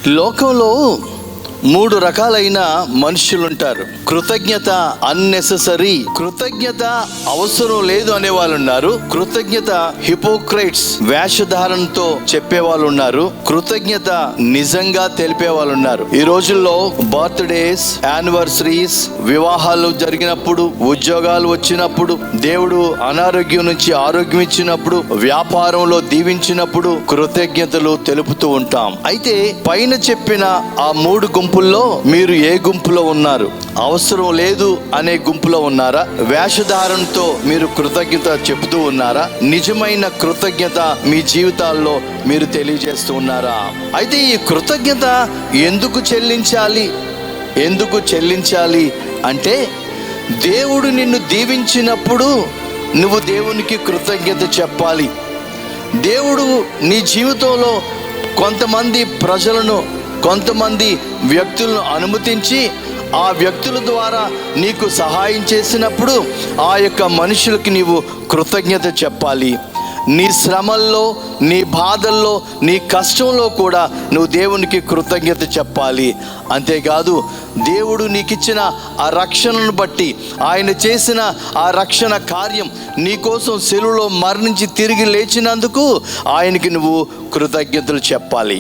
లోకంలో 3 రకాలైన మనుషులుంటారు. కృతజ్ఞత అన్నెసెసరీ, కృతజ్ఞత అవసరం లేదు అనే వాళ్ళు ఉన్నారు. కృతజ్ఞత హిపోక్రైట్స్, వేషధారణతో చెప్పే వాళ్ళు ఉన్నారు. కృతజ్ఞత నిజంగా తెలిపే వాళ్ళు ఉన్నారు. ఈ రోజుల్లో బర్త్డేస్, యానివర్సరీస్, వివాహాలు జరిగినప్పుడు, ఉద్యోగాలు వచ్చినప్పుడు, దేవుడు అనారోగ్యం నుంచి ఆరోగ్యం ఇచ్చినప్పుడు, వ్యాపారంలో దీవించినప్పుడు కృతజ్ఞతలు తెలుపుతూ ఉంటాం. అయితే పైన చెప్పిన ఆ 3 గుంపుల్లో మీరు ఏ గుంపులో ఉన్నారు? అవసరం లేదు అనే గుంపులో ఉన్నారా? వేషధారణతో మీరు కృతజ్ఞత చెబుతూ ఉన్నారా? నిజమైన కృతజ్ఞత మీ జీవితాల్లో మీరు తెలియజేస్తూ ఉన్నారా? అయితే ఈ కృతజ్ఞత ఎందుకు చెల్లించాలి అంటే, దేవుడు నిన్ను దీవించినప్పుడు నువ్వు దేవునికి కృతజ్ఞత చెప్పాలి. దేవుడు నీ జీవితంలో కొంతమంది ప్రజలను, కొంతమంది వ్యక్తులను అనుమతించి ఆ వ్యక్తుల ద్వారా నీకు సహాయం చేసినప్పుడు ఆ యొక్క మనుషులకి నీవు కృతజ్ఞత చెప్పాలి. నీ శ్రమల్లో, నీ బాధల్లో, నీ కష్టంలో కూడా నువ్వు దేవునికి కృతజ్ఞత చెప్పాలి. అంతేకాదు, దేవుడు నీకిచ్చిన ఆ రక్షణను బట్టి, ఆయన చేసిన ఆ రక్షణ కార్యం, నీకోసం శిలువలో మరణించి తిరిగి లేచినందుకు ఆయనకి నువ్వు కృతజ్ఞతలు చెప్పాలి.